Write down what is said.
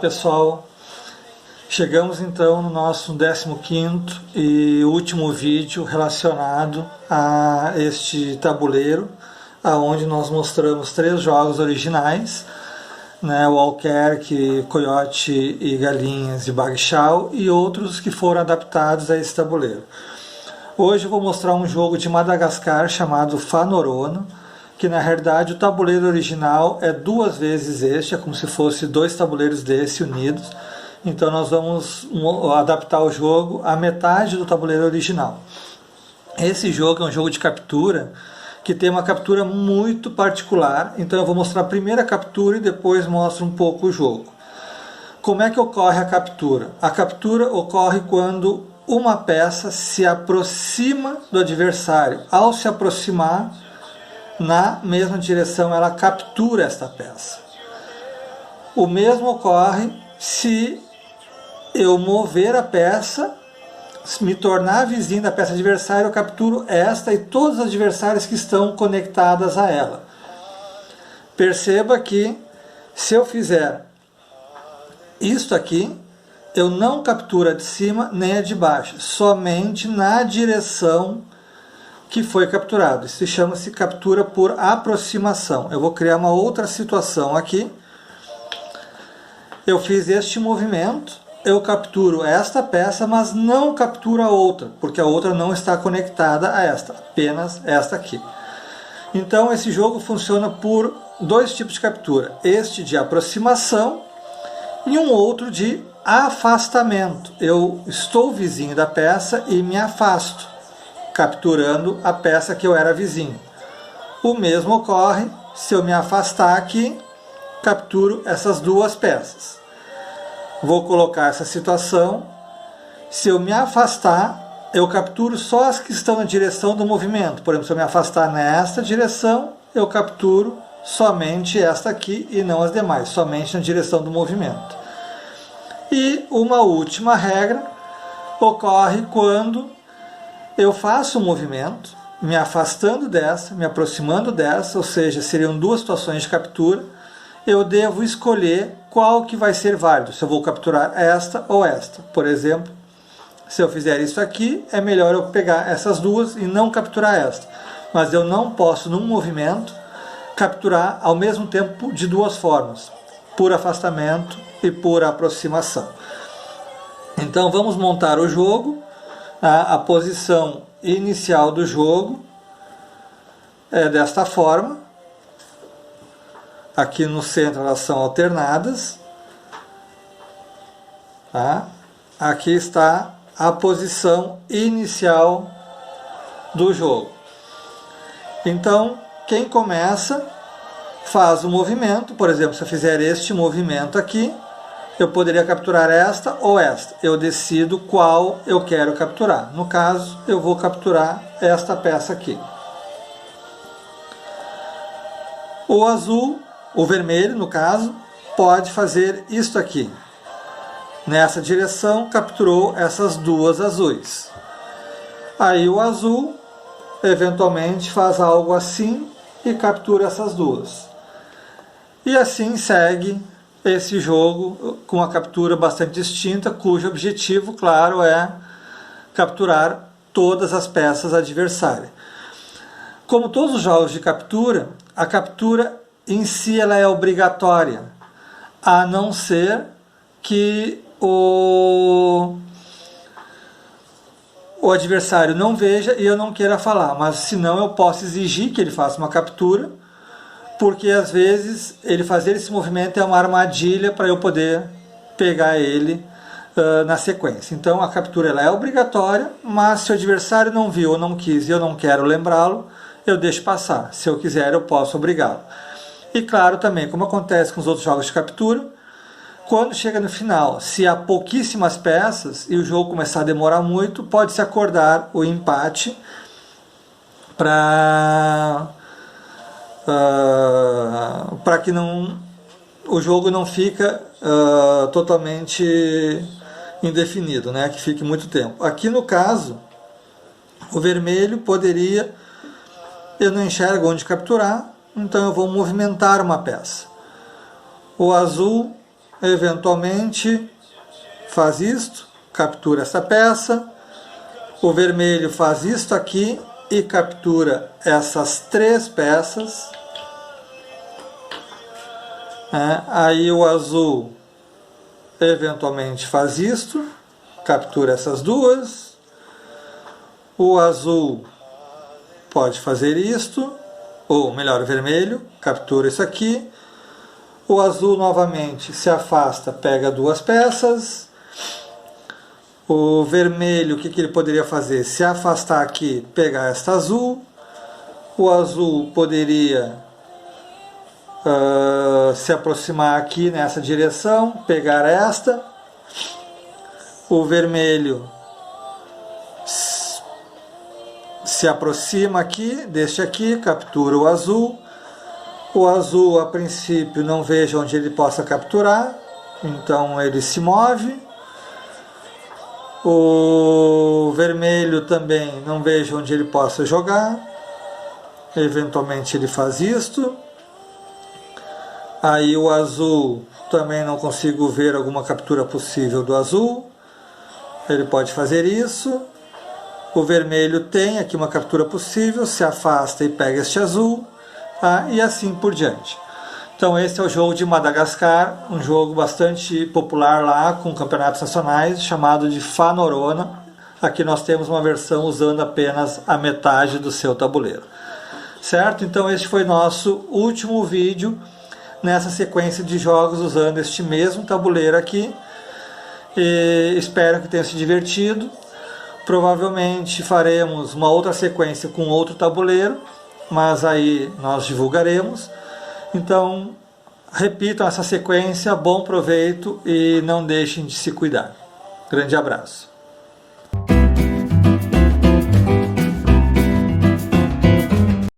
Olá pessoal, chegamos então no nosso 15º e último vídeo relacionado a este tabuleiro, onde nós mostramos 3 jogos originais, né, o Alquerque, Coiote e Galinhas e Baguechal, e outros que foram adaptados a esse tabuleiro. Hoje eu vou mostrar um jogo de Madagascar chamado Fanorono, que na realidade o tabuleiro original é 2 vezes este, é como se fosse 2 tabuleiros desse unidos. Então nós vamos adaptar o jogo à metade do tabuleiro original. Esse jogo é um jogo de captura que tem uma captura muito particular, então eu vou mostrar a primeira captura e depois mostro um pouco o jogo. Como é que ocorre a captura? A captura ocorre quando uma peça se aproxima do adversário. Ao se aproximar na mesma direção, ela captura esta peça. O mesmo ocorre se eu mover a peça, me tornar vizinho da peça adversária, eu capturo esta e todos os adversários que estão conectadas a ela. Perceba que se eu fizer isto aqui, eu não capturo a de cima nem a de baixo, somente na direção que foi capturado. Isso chama-se captura por aproximação. Eu vou criar uma outra situação aqui. Eu fiz este movimento, eu capturo esta peça, mas não capturo a outra, porque a outra não está conectada a esta, apenas esta aqui. Então esse jogo funciona por 2 tipos de captura. Este de aproximação e um outro de afastamento. Eu estou vizinho da peça e me afasto, capturando a peça que eu era vizinho. O mesmo ocorre se eu me afastar aqui, capturo essas 2 peças. Vou colocar essa situação. Se eu me afastar, eu capturo só as que estão na direção do movimento. Por exemplo, se eu me afastar nesta direção, eu capturo somente esta aqui e não as demais, somente na direção do movimento. E uma última regra ocorre quando eu faço um movimento, me afastando dessa, me aproximando dessa, ou seja, seriam 2 situações de captura. Eu devo escolher qual que vai ser válido, se eu vou capturar esta ou esta. Por exemplo, se eu fizer isso aqui, é melhor eu pegar essas 2 e não capturar esta. Mas eu não posso, num movimento, capturar ao mesmo tempo de 2 formas, por afastamento e por aproximação. Então vamos montar o jogo. A posição inicial do jogo é desta forma. Aqui no centro elas são alternadas. Tá? Aqui está a posição inicial do jogo. Então, quem começa faz o movimento. Por exemplo, se eu fizer este movimento aqui, eu poderia capturar esta ou esta. Eu decido qual eu quero capturar. No caso, eu vou capturar esta peça aqui. O azul, o vermelho no caso, pode fazer isto aqui. Nessa direção, capturou essas 2 azuis. Aí o azul, eventualmente, faz algo assim e captura essas 2. E assim segue esse jogo com uma captura bastante distinta, cujo objetivo, claro, é capturar todas as peças adversárias. Como todos os jogos de captura, a captura em si ela é obrigatória, a não ser que o adversário não veja e eu não queira falar, mas senão eu posso exigir que ele faça uma captura, porque às vezes ele fazer esse movimento é uma armadilha para eu poder pegar ele na sequência. Então a captura ela é obrigatória, mas se o adversário não viu ou não quis e eu não quero lembrá-lo, eu deixo passar. Se eu quiser, eu posso obrigá-lo. E claro também, como acontece com os outros jogos de captura, quando chega no final, se há pouquíssimas peças e o jogo começar a demorar muito, pode-se acordar o empate para que o jogo não fica totalmente indefinido, né? Que fique muito tempo. Aqui no caso, o vermelho poderia, eu não enxergo onde capturar, então eu vou movimentar uma peça. O azul eventualmente faz isto, captura essa peça. O vermelho faz isto aqui e captura essas 3 peças. Aí o azul eventualmente faz isto, captura essas 2. O azul pode fazer isto, ou melhor, o vermelho, captura isso aqui. O azul novamente se afasta, pega 2 peças. O vermelho, o que ele poderia fazer? Se afastar aqui, pegar esta azul. O azul poderia se aproximar aqui nessa direção, pegar esta. O vermelho se aproxima aqui, deste aqui, captura o azul. O azul, a princípio, não vejo onde ele possa capturar, então ele se move. O vermelho também não vejo onde ele possa jogar, eventualmente ele faz isto. Aí o azul, também não consigo ver alguma captura possível do azul, ele pode fazer isso. O vermelho tem aqui uma captura possível, se afasta e pega este azul, e assim por diante. Então esse é o jogo de Madagascar, um jogo bastante popular lá com campeonatos nacionais, chamado de Fanorona. Aqui nós temos uma versão usando apenas a metade do seu tabuleiro. Certo? Então este foi nosso último vídeo nessa sequência de jogos usando este mesmo tabuleiro aqui. E espero que tenha se divertido. Provavelmente faremos uma outra sequência com outro tabuleiro, mas aí nós divulgaremos. Então, repitam essa sequência, bom proveito e não deixem de se cuidar. Grande abraço.